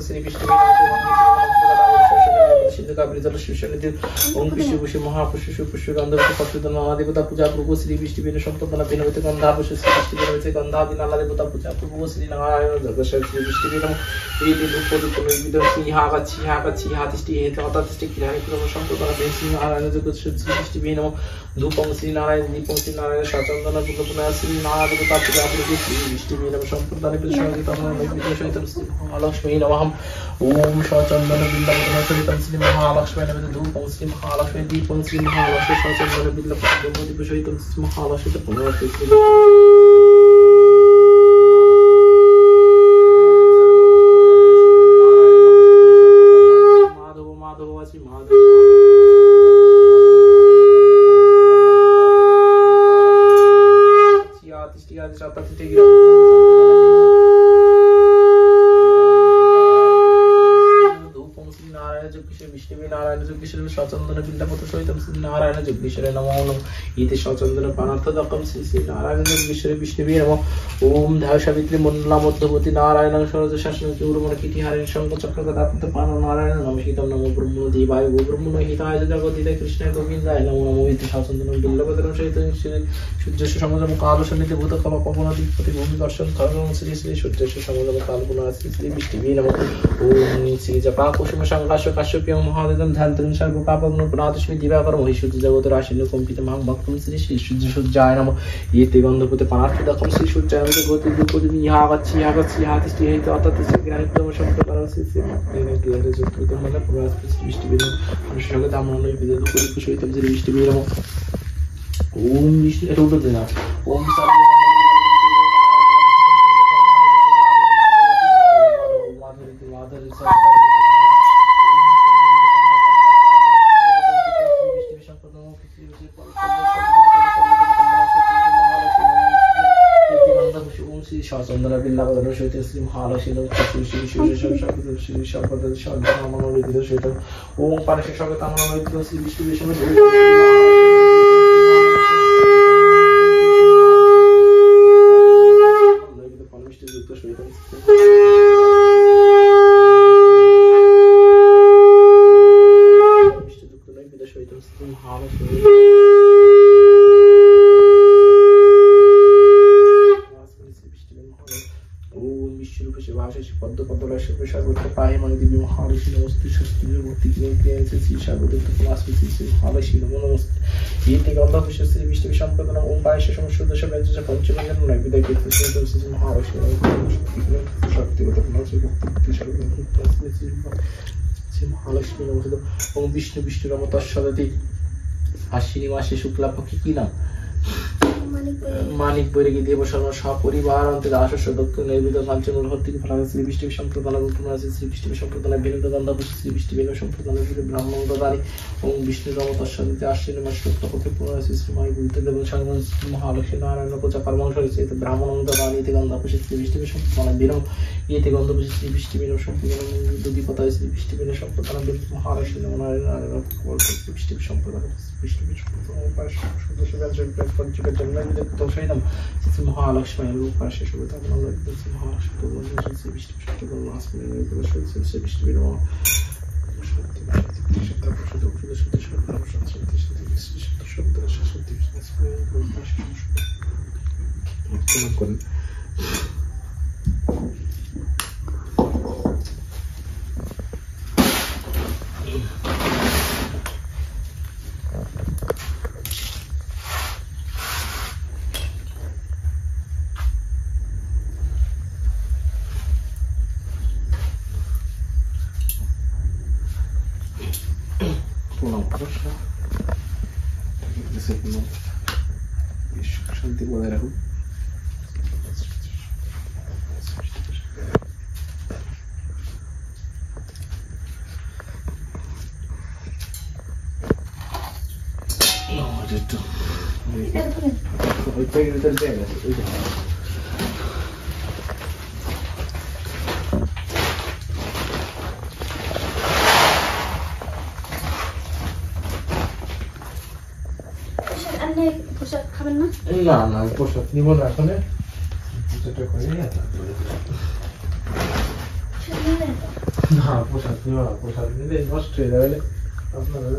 শ্রী বিষ্ণু সিদ্ধ কাবলি জল শিবশনিধি ওম বিষ্ণু পুষ্য মহাপুষ্য সুপুষ্য গন্ধবতী পত্রদন মহাদেবতা পূজা প্রভু শ্রী বিষ্ণু বিষ্ণু সম্পদনা বিনবতী গন্ধাপুষ্য শ্রী বিষ্ণু বিনবতী গন্ধাদি নালা দেবতা পূজা প্রভু শ্রী নারায়ণ জগৎশ্বর শ্রী বিষ্ণু বিষ্ণু এটি দুঃখ নির্বিধ সিংহাতিষ্ঠি হেতু অতাতিষ্ঠি কিরানি ক্রম সম্পদনা শ্রী নারায়ণ জগৎশ্বর শ্রী বিষ্ণু বিষ্ণু ধূপং শ্রী নারায়ণ দীপং শ্রী নারায়ণ সচন্দন পুণ্যপুনা শ্রী নারায়ণ দেবতা পূজা প্রভু শ্রী বিষ্ণু বিষ্ণু সম্পদনা সহিতম সহিতম শ্রী মহালক্ষ্মী নমঃ ওম সচন্দন বিল্লবতম সহিতম শ্রী মহালক্ষ্মী নমঃ ধূপং শ্রী মহালক্ষ্মী দীপং শ্রী মহালক্ষ্মী সচন্দন বিল্লবতম সহিতম শ্রী মহালক্ষ্মী পুনরাবৃত্তি সচন্দন বিল্লবত সহিতম শ্রী নারায়ণ যোগেশ্বরে নমো নমঃ ইতি সচন্দন পানার্থদকম শ্রী শ্রী নারায়ণ যোগেশ্বরে বিষ্ণুবে নমঃ ওম ধায় সাবিত্রী মন্ডলা মধ্যবতী নারায়ণ সরজ শাসন গৌরমণ কীর্তি হারিণ শঙ্খ চক্র গদাপত পান নারায়ণ নমঃ শীতম নমো ব্রহ্ম দেবায় গো ব্রহ্মণ হিতায় জগদিতে কৃষ্ণায় গোবিন্দায় নমো নমঃ ইতি সচন্দন বিল্লবতম সহিতম শ্রী সূর্যস্য সমজম কাল সন্নিধি ভূত কম পবনাধিপতি ভূমি দর্শন ধর্ম শ্রী শ্রী সূর্যস্য সমজম কাল পুনঃ শ্রী শ্রী বিষ্ণুবে নমঃ ওম শ্রী জপা কুসুম সংকাশ কাশ্যপ্য মহাদেবম ধ্যানতরিং সর্ব পাপগ্ন পুনাতিস্মি দিবাকর মহিষুদ্ধ জগতের আশীর্ণ কম্পিত মহাং ভক্তম শ্রী শ্রী সূর্য সূর্যায় নমঃ ইতি গন্ধপুতে পানার্থদকম শ্রী সূর্যায় নমঃ গতি দুপতি ইহাগচ্ছি হাতিষ্ঠি হেতু অতাতিষ্ঠি জ্ঞানিতম সম্প্রদান শ্রী শ্রী জ্ঞানে যুক্ত মানে প্রভাস শ্রী বিষ্ণুবে নমঃ মানুষের সঙ্গে আমরা বিদ্যুৎ করি সহিতম শ্রী বিষ্ণুবে নমঃ ওম বিষ্ণু এটা উঠতে না ওম সচন্দন বিল্লাবতম সহিতম শ্রী মহালক্ষ্মী শ্রী শ্রী শ্রী সম্পদ সর্বনামবিদ সহিত ওম পারশে সর্বতামনবিদ শ্রী বিষ্ণু বিষ্ণু পরমিষ্ঠ যুক্ত সহিত মহালক্ষ্মী পদ্ম পদ্মরাশ সর্বত্র পায়ে মানে দিবি মহালক্ষ্মী নমস্তে স্বস্তি ভক্তি শ্রী সর্বদত্ত ক্লাসী শ্রী মহালক্ষ্মী নমো নমস্তে ইতি গন্ধপুষ্য শ্রী বিষ্ণু সম্পদন ওম পায়স সমস্ত ব্যঞ্জন পঞ্চমঞ্জন নয় বিদায় কীর্তি শ্রী মহালক্ষ্মী শক্তিগত ভক্তি শ্রী মহালক্ষ্মী নমস্তে ওম বিষ্ণু বিষ্ণু নম তৎসদতি আশ্বিনী মাসে শুক্লা পক্ষে কি নাম মানিক বৈরাগী দেব শর্মা সপরিবার অন্তরে আশস্য দক্ষিণ নৈবেদ কাঞ্চন ভর্তি ফলাবে শ্রী বিষ্ণু সম্প্রদান আছে শ্রী বিষ্ণু সম্প্রদান বিনোদ গন্ধাপুষ্য শ্রী বিষ্ণু বিনোদ সম্প্রদান ব্রাহ্মণ দাদারি ওম বিষ্ণু রম তৎসদিতে আশ্বিনী মাস শুক্লা পক্ষে পুনঃ আছে শ্রী মাই গুরুতে দেব সর্বন শ্রী মহালক্ষ্মী নারায়ণ পূজা কর্মাংশ হয়েছে ব্রাহ্মণ দাদারি ইতি গন্ধাপুষ্য শ্রী বিষ্ণু সম্প্রদান বিনম ইতি গন্ধাপুষ্য শ্রী বিষ্ণু বিনোদ সম্প্রদান দুদিপতায় শ্রী বিষ্ণু বিনোদ সম্প্রদান মহালক্ষ্মী নারায়ণ শ্রী বিষ্ণু সম্প্রদান বিষ্ণু সম্প্রদান সদস্য পঞ্চকের জন্য সহিতম শ্রী মহালক্ষ্মী রূপাশে শুভতাম শ্রী মহালক্ষ্মী শ্রী বিষ্ণু সত্যগণ শ্রী বিষ্ণু নমঃ করেন শান্তি বজায় রাখুন পোশাক খাবেন না? না না পোশাক নিব না এখন পোশাকটা করে না প্রসাদ নিও না, প্রসাদ নিলে নষ্ট হয়ে যাবে আপনারা